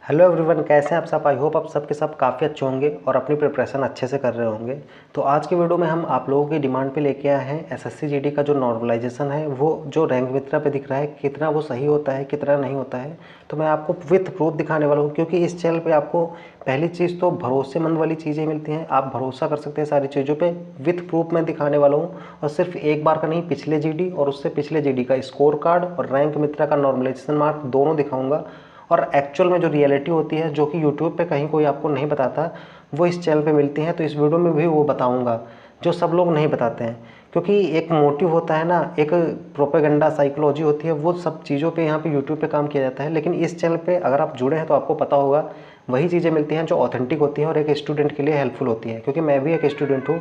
Hello everyone, कैसे हैं आप सब। आई होप आप सब के सब काफ़ी अच्छे होंगे और अपनी प्रिपरेशन अच्छे से कर रहे होंगे। तो आज की वीडियो में हम आप लोगों की डिमांड पे लेके आए हैं एसएससी जीडी का जो नॉर्मलाइजेशन है, वो जो रैंक मित्रा पे दिख रहा है कितना वो सही होता है कितना नहीं होता है। तो मैं आपको विथ प्रूफ दिखाने वाला हूँ, क्योंकि इस चैनल पर आपको पहली चीज़ तो भरोसेमंद वाली चीज़ें मिलती हैं। आप भरोसा कर सकते हैं सारी चीज़ों पर। विथ प्रूफ मैं दिखाने वाला हूँ, और सिर्फ एक बार का नहीं, पिछले जीडी और उससे पिछले जीडी का स्कोर कार्ड और रैंक मित्रा का नॉर्मलाइजेशन मार्क दोनों दिखाऊंगा। और एक्चुअल में जो रियलिटी होती है, जो कि यूट्यूब पे कहीं कोई आपको नहीं बताता, वो इस चैनल पे मिलती है। तो इस वीडियो में भी वो बताऊंगा जो सब लोग नहीं बताते हैं, क्योंकि एक मोटिव होता है ना, एक प्रोपेगेंडा साइकोलॉजी होती है, वो सब चीज़ों पे यहाँ पे यूट्यूब पे काम किया जाता है। लेकिन इस चैनल पे अगर आप जुड़े हैं तो आपको पता होगा वही चीज़ें मिलती हैं जो ऑथेंटिक होती हैं और एक स्टूडेंट के लिए हेल्पफुल होती है। क्योंकि मैं भी एक स्टूडेंट हूँ,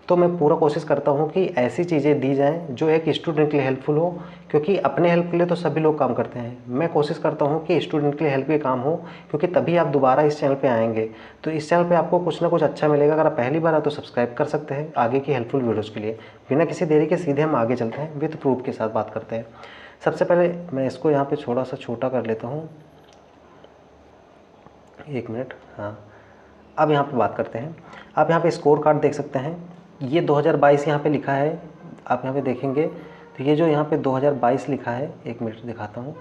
तो मैं पूरा कोशिश करता हूँ कि ऐसी चीज़ें दी जाएं जो एक स्टूडेंट के लिए हेल्पफुल हो। क्योंकि अपने हेल्प के लिए तो सभी लोग काम करते हैं, मैं कोशिश करता हूँ कि स्टूडेंट के लिए हेल्प के काम हो, क्योंकि तभी आप दोबारा इस चैनल पे आएंगे। तो इस चैनल पे आपको कुछ ना कुछ अच्छा मिलेगा। अगर आप पहली बार आए तो सब्सक्राइब कर सकते हैं आगे की हेल्पफुल वीडियोज़ के लिए। बिना किसी देरी के सीधे हम आगे चलते हैं, विथ प्रूफ के साथ बात करते हैं। सबसे पहले मैं इसको यहाँ पर थोड़ा सा छोटा कर लेता हूँ, 1 मिनट। हाँ, अब यहाँ पे बात करते हैं। आप यहाँ पे स्कोर कार्ड देख सकते हैं, ये 2022 यहाँ पे लिखा है। आप यहाँ पे देखेंगे तो ये जो यहाँ पे 2022 लिखा है, 1 मिनट दिखाता हूँ।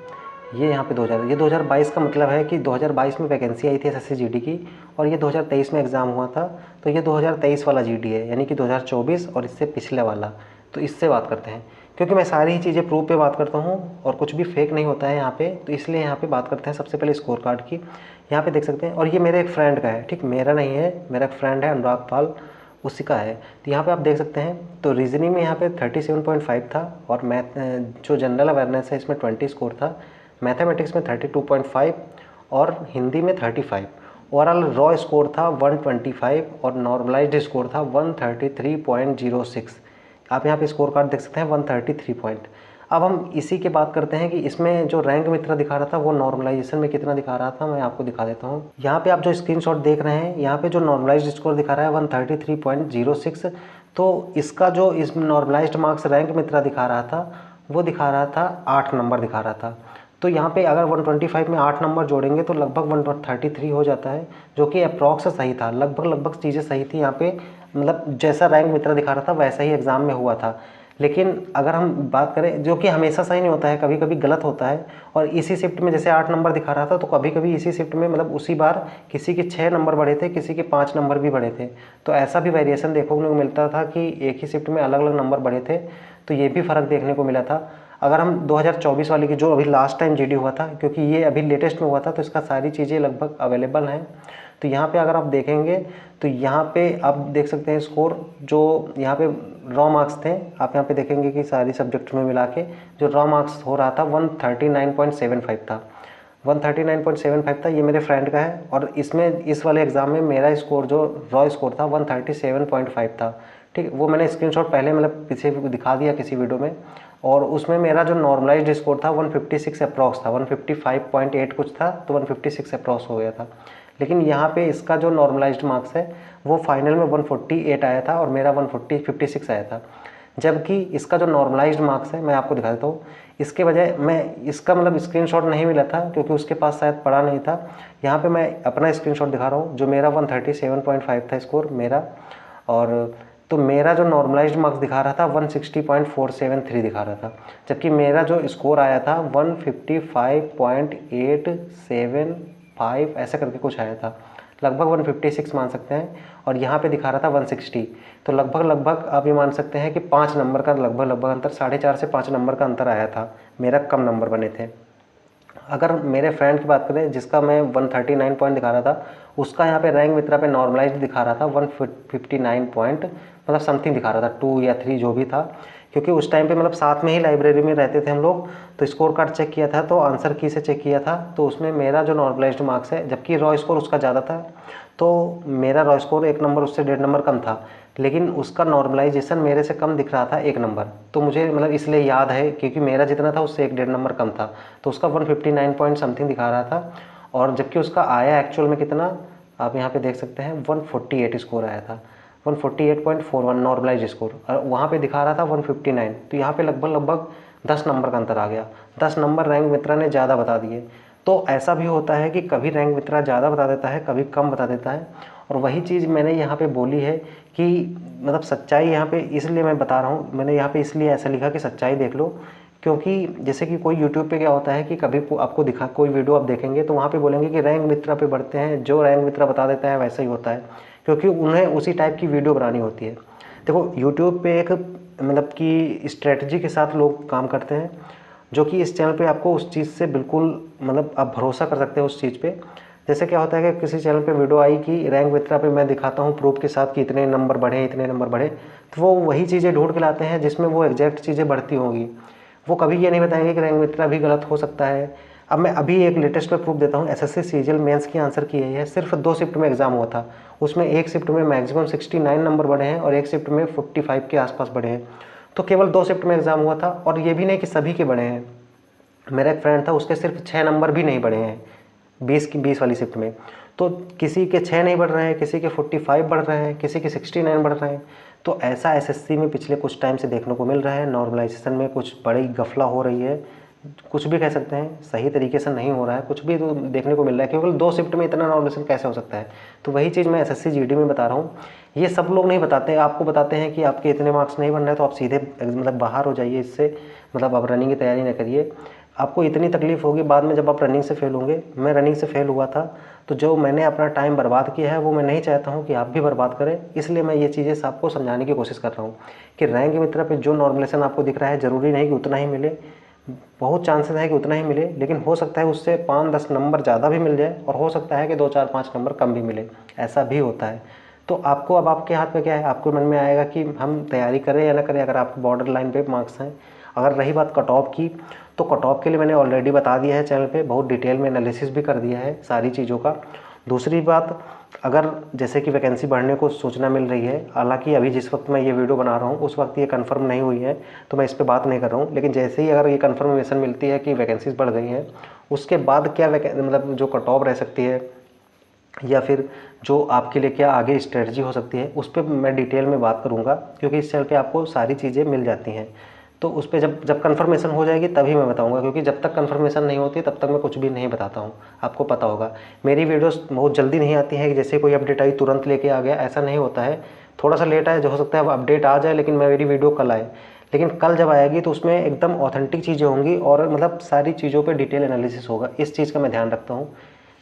ये यहाँ पे 2022 का मतलब है कि 2022 में वैकेंसी आई थी एसएससी जीडी की, और ये 2023 में एग्ज़ाम हुआ था। तो ये 2023 वाला जीडी है, यानी कि 2024 और इससे पिछले वाला। तो इससे बात करते हैं, क्योंकि मैं सारी ही चीज़ें प्रूफ पे बात करता हूँ और कुछ भी फेक नहीं होता है यहाँ पे, तो इसलिए यहाँ पे बात करते हैं सबसे पहले स्कोर कार्ड की। यहाँ पे देख सकते हैं, और ये मेरे एक फ्रेंड का है, ठीक, मेरा नहीं है, मेरा एक फ्रेंड है अनुराग पाल, उसी का है। तो यहाँ पे आप देख सकते हैं, तो रीजनिंग में यहाँ पे 37.5 था, और मैथ जो जनरल अवेयरनेस है इसमें 20 स्कोर था, मैथमेटिक्स में 32.5 और हिंदी में 35। ओवरऑल रॉ स्कोर था 125 और नॉर्मलाइज्ड स्कोर था 133.06। आप यहाँ पे स्कोर कार्ड देख सकते हैं 133 पॉइंट। अब हम इसी की बात करते हैं कि इसमें जो रैंक मित्रा दिखा रहा था वो नॉर्मलाइजेशन में कितना दिखा रहा था, मैं आपको दिखा देता हूँ। यहाँ पे आप जो स्क्रीनशॉट देख रहे हैं, यहाँ पे जो नॉर्मलाइज्ड स्कोर दिखा रहा है 133.06। तो इसका जो इस नॉर्मलाइज्ड मार्क्स रैंक मित्रा दिखा रहा था, वो दिखा रहा था 8 नंबर दिखा रहा था। तो यहाँ पे अगर 125 में 8 नंबर जोड़ेंगे तो लगभग 133 हो जाता है, जो कि अप्रॉक्स सही था। लगभग चीज़ें सही थी यहाँ पे, मतलब जैसा रैंक मित्रा दिखा रहा था वैसा ही एग्ज़ाम में हुआ था। लेकिन अगर हम बात करें, जो कि हमेशा सही नहीं होता है, कभी कभी गलत होता है। और इसी शिफ्ट में जैसे 8 नंबर दिखा रहा था, तो कभी कभी इसी शिफ्ट में, मतलब उसी बार किसी के 6 नंबर बढ़े थे, किसी के 5 नंबर भी बढ़े थे। तो ऐसा भी वेरिएशन देखने को मिलता था कि एक ही शिफ्ट में अलग अलग नंबर बढ़े थे। तो ये भी फ़र्क देखने को मिला था। अगर हम 2024 वाले की, जो अभी लास्ट टाइम जीडी हुआ था, क्योंकि ये अभी लेटेस्ट में हुआ था, तो इसका सारी चीज़ें लगभग अवेलेबल हैं। तो यहाँ पे अगर आप देखेंगे तो यहाँ पे आप देख सकते हैं स्कोर, जो यहाँ पे रॉ मार्क्स थे, आप यहाँ पे देखेंगे कि सारी सब्जेक्ट में मिला के जो रॉ मार्क्स हो रहा था 139.75 था। 139.75 था, ये मेरे फ्रेंड का है। और इसमें इस वाले एग्ज़ाम में मेरा स्कोर जो रॉ स्कोर था 137.5 था, ठीक। वो मैंने स्क्रीनशॉट पहले मतलब पीछे दिखा दिया किसी वीडियो में। और उसमें मेरा जो नॉर्मलाइज्ड स्कोर था 156 अप्रॉक्स था, 155.8 कुछ था, तो 156 अप्रॉक्स हो गया था। लेकिन यहाँ पे इसका जो नॉर्मलाइज्ड मार्क्स है वो फाइनल में 148 आया था और मेरा 156 आया था। जबकि इसका जो नॉर्मलाइज्ड मार्क्स है, मैं आपको दिखा देता हूँ। इसके बजाय मैं इसका मतलब स्क्रीनशॉट नहीं मिला था, क्योंकि उसके पास शायद पड़ा नहीं था। यहाँ पे मैं अपना स्क्रीनशॉट दिखा रहा हूँ, जो मेरा 137.5 था स्कोर मेरा। और तो मेरा जो नॉर्मलाइज्ड मार्क्स दिखा रहा था 160.473 दिखा रहा था, जबकि मेरा जो स्कोर आया था 155.875 ऐसे करके कुछ आया था, लगभग 156 मान सकते हैं। और यहाँ पे दिखा रहा था 160। तो लगभग आप ये मान सकते हैं कि 5 नंबर का लगभग अंतर, 4.5 से 5 नंबर का अंतर आया था। मेरा कम नंबर बने थे। अगर मेरे फ्रेंड की बात करें, जिसका मैं 139 पॉइंट दिखा रहा था, उसका यहाँ पे रैंक मित्रा पे नॉर्मलाइज्ड दिखा रहा था 159 पॉइंट, मतलब समथिंग दिखा रहा था, 2 या 3 जो भी था। क्योंकि उस टाइम पे मतलब साथ में ही लाइब्रेरी में रहते थे हम लोग, तो स्कोर कार्ड चेक किया था, तो आंसर की से चेक किया था, तो उसमें मेरा जो नॉर्मलाइज्ड मार्क्स है, जबकि रॉ स्कोर उसका ज़्यादा था, तो मेरा रॉ स्कोर 1 नंबर उससे 1.5 नंबर कम था। लेकिन उसका नॉर्मलाइजेशन मेरे से कम दिख रहा था 1 नंबर। तो मुझे मतलब इसलिए याद है, क्योंकि मेरा जितना था उससे 1.5 नंबर कम था, तो उसका 159 पॉइंट समथिंग दिखा रहा था। और जबकि उसका आया एक्चुअल में कितना, आप यहाँ पे देख सकते हैं 148 स्कोर आया था, 148.41 नॉर्मलाइज स्कोर, और वहाँ पे दिखा रहा था 159। तो यहाँ पे लगभग 10 नंबर का अंतर आ गया। 10 नंबर रैंक मित्रा ने ज़्यादा बता दिए। तो ऐसा भी होता है कि कभी रैंक मित्रा ज़्यादा बता देता है, कभी कम बता देता है। और वही चीज़ मैंने यहाँ पे बोली है कि मतलब सच्चाई यहाँ पे इसलिए मैं बता रहा हूँ, मैंने यहाँ पे इसलिए ऐसा लिखा कि सच्चाई देख लो। क्योंकि जैसे कि कोई यूट्यूब पे क्या होता है कि कभी आपको दिखा कोई वीडियो आप देखेंगे तो वहाँ पे बोलेंगे कि रैंक मित्रा पे बढ़ते हैं, जो रैंक मित्रा बता देता है वैसा ही होता है, क्योंकि उन्हें उसी टाइप की वीडियो बनानी होती है। देखो यूट्यूब पे एक मतलब कि स्ट्रेटजी के साथ लोग काम करते हैं, जो कि इस चैनल पे आपको उस चीज़ से बिल्कुल मतलब आप भरोसा कर सकते हैं उस चीज़ पे। जैसे क्या होता है कि किसी चैनल पे वीडियो आई कि रैंक मित्रा पे मैं दिखाता हूँ प्रूफ के साथ कि इतने नंबर बढ़े, इतने नंबर बढ़े, तो वो वही चीज़ें ढूंढ के लाते हैं जिसमें वो एग्जैक्ट चीज़ें बढ़ती होंगी। वो कभी ये नहीं बताएंगे कि रैंक मित्रा भी गलत हो सकता है। अब मैं अभी एक लेटेस्ट में प्रूफ देता हूँ। एसएससी सीजीएल मेंस की आंसर की है, सिर्फ 2 शिफ्ट में एग्जाम हुआ था, उसमें एक शिफ्ट में मैक्सिमम 69 नंबर बढ़े हैं और एक शिफ्ट में 45 के आसपास बढ़े हैं। तो केवल 2 शिफ्ट में एग्जाम हुआ था, और ये भी नहीं कि सभी के बढ़े हैं। मेरा एक फ्रेंड था, उसके सिर्फ 6 नंबर भी नहीं बढ़े हैं 20 वाली शिफ्ट में। तो किसी के 6 नहीं बढ़ रहे हैं, किसी के 45 बढ़ रहे हैं, किसी के 69 बढ़ रहे हैं। तो ऐसा एसएससी में पिछले कुछ टाइम से देखने को मिल रहा है। नॉर्मलाइजेशन में कुछ बड़ी गफला हो रही है, कुछ भी कह सकते हैं, सही तरीके से नहीं हो रहा है, कुछ भी तो देखने को मिल रहा है। केवल 2 शिफ्ट में इतना नॉर्मलाइजेशन कैसे हो सकता है? तो वही चीज़ मैं एसएससी जीडी में बता रहा हूँ। ये सब लोग नहीं बताते, आपको बताते हैं कि आपके इतने मार्क्स नहीं बन रहे तो आप सीधे मतलब बाहर हो जाइए इससे, मतलब आप रनिंग की तैयारी ना करिए। आपको इतनी तकलीफ़ होगी बाद में जब आप रनिंग से फेल होंगे। मैं रनिंग से फेल हुआ था, तो जो मैंने अपना टाइम बर्बाद किया है वो मैं नहीं चाहता हूँ कि आप भी बर्बाद करें। इसलिए मैं ये चीज़ें सबको समझाने की कोशिश कर रहा हूँ कि रैंक मित्रा पे जो नॉर्मलेशन आपको दिख रहा है ज़रूरी नहीं कि उतना ही मिले, बहुत चांसेस है कि उतना ही मिले, लेकिन हो सकता है उससे 5-10 नंबर ज़्यादा भी मिल जाए, और हो सकता है कि 2-4-5 नंबर कम भी मिले, ऐसा भी होता है। तो आपको अब आपके हाथ में क्या है, आपको मन में आएगा कि हम तैयारी करें या ना करें। अगर आपको बॉर्डर लाइन पे मार्क्स हैं, अगर रही बात कट ऑफ की, तो कट ऑफ के लिए मैंने ऑलरेडी बता दिया है चैनल पे, बहुत डिटेल में एनालिसिस भी कर दिया है सारी चीज़ों का। दूसरी बात, अगर जैसे कि वैकेंसी बढ़ने को सूचना मिल रही है, हालांकि अभी जिस वक्त मैं ये वीडियो बना रहा हूँ उस वक्त ये कंफर्म नहीं हुई है, तो मैं इस पर बात नहीं कर रहा हूँ, लेकिन जैसे ही अगर ये कंफर्मेशन मिलती है कि वैकेंसीज बढ़ गई हैं, उसके बाद क्या मतलब जो कट ऑफ रह सकती है या फिर जो आपके लिए क्या आगे स्ट्रेटजी हो सकती है, उस पर मैं डिटेल में बात करूँगा, क्योंकि इस चैनल पे आपको सारी चीज़ें मिल जाती हैं। तो उस पर जब कंफर्मेशन हो जाएगी तभी मैं बताऊंगा, क्योंकि जब तक कंफर्मेशन नहीं होती तब तक मैं कुछ भी नहीं बताता हूँ। आपको पता होगा मेरी वीडियोस बहुत जल्दी नहीं आती हैं कि जैसे कोई अपडेट आई तुरंत लेके आ गया, ऐसा नहीं होता है। थोड़ा सा लेट आए, जो हो सकता है अब अपडेट आ जाए, लेकिन मेरी वीडियो कल आए, लेकिन कल जब आएगी तो उसमें एकदम ऑथेंटिक चीज़ें होंगी और मतलब सारी चीज़ों पर डिटेल एनालिसिस होगा। इस चीज़ का मैं ध्यान रखता हूँ।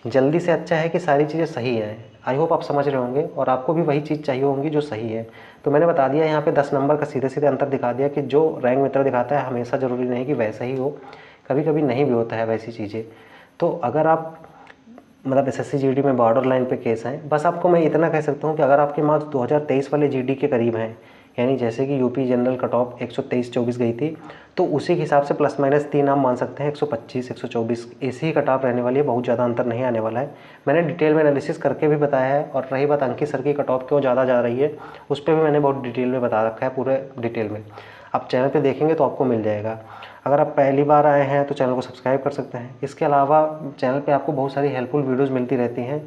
जल्दी से अच्छा है कि सारी चीज़ें सही हैं। आई होप आप समझ रहे होंगे, और आपको भी वही चीज़ चाहिए होंगी जो सही है। तो मैंने बता दिया यहाँ पे 10 नंबर का सीधे सीधे अंतर दिखा दिया कि जो रैंक मित्र दिखाता है हमेशा ज़रूरी नहीं कि वैसा ही हो, कभी कभी नहीं भी होता है वैसी चीज़ें। तो अगर आप मतलब एसएससी जीडी में बॉर्डर लाइन पे केस हैं, बस आपको मैं इतना कह सकता हूँ कि अगर आपके मार्क्स 2023 वाले जीडी के करीब हैं, यानी जैसे कि यूपी जनरल कट ऑफ 123-24 गई थी, तो उसी के हिसाब से प्लस माइनस 3 आप मान सकते हैं, 125-124 ऐसी ही कट ऑफ रहने वाली है, बहुत ज़्यादा अंतर नहीं आने वाला है। मैंने डिटेल में एनालिसिस करके भी बताया है। और रही बात अंकित सर की कट ऑफ क्यों ज़्यादा जा रही है, उस पर भी मैंने बहुत डिटेल में बता रखा है, पूरे डिटेल में। आप चैनल पे देखेंगे तो आपको मिल जाएगा। अगर आप पहली बार आए हैं तो चैनल को सब्सक्राइब कर सकते हैं। इसके अलावा चैनल पे आपको बहुत सारी हेल्पफुल वीडियोस मिलती रहती हैं,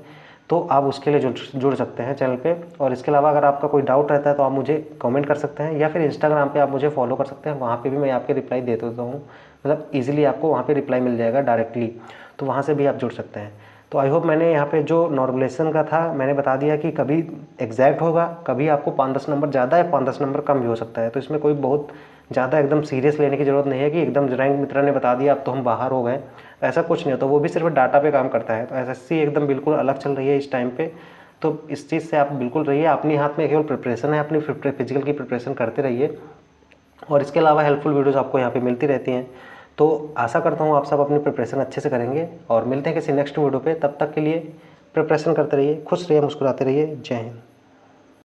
तो आप उसके लिए जुड़ सकते हैं चैनल पे। और इसके अलावा अगर आपका कोई डाउट रहता है तो आप मुझे कमेंट कर सकते हैं, या फिर इंस्टाग्राम पे आप मुझे फॉलो कर सकते हैं, वहाँ पे भी मैं आपके रिप्लाई दे देता हूँ। मतलब ईजिली आपको वहाँ पे रिप्लाई मिल जाएगा डायरेक्टली, तो वहाँ से भी आप जुड़ सकते हैं। तो आई होप मैंने यहाँ पे जो नॉर्मलेशन का था मैंने बता दिया कि कभी एग्जैक्ट होगा, कभी आपको 5-10 नंबर ज़्यादा है, 5-10 नंबर कम भी हो सकता है। तो इसमें कोई बहुत ज़्यादा एकदम सीरियस लेने की ज़रूरत नहीं है कि एकदम रैंक मित्रा ने बता दिया अब तो हम बाहर हो गए, ऐसा कुछ नहीं होता। वो भी सिर्फ डाटा पे काम करता है। तो एसएससी एकदम बिल्कुल अलग चल रही है इस टाइम पे, तो इस चीज़ से आप बिल्कुल रहिए। अपने हाथ में केवल प्रिपरेशन है, अपनी फिजिकल की प्रिपरेशन करते रहिए। और इसके अलावा हेल्पफुल वीडियोज़ आपको यहाँ पे मिलती रहती हैं। तो आशा करता हूँ आप सब अपनी प्रिपरेशन अच्छे से करेंगे, और मिलते हैं किसी नेक्स्ट वीडियो पे। तब तक के लिए प्रिपरेशन करते रहिए, खुश रहिए, मुस्कुराते रहिए। जय हिंद।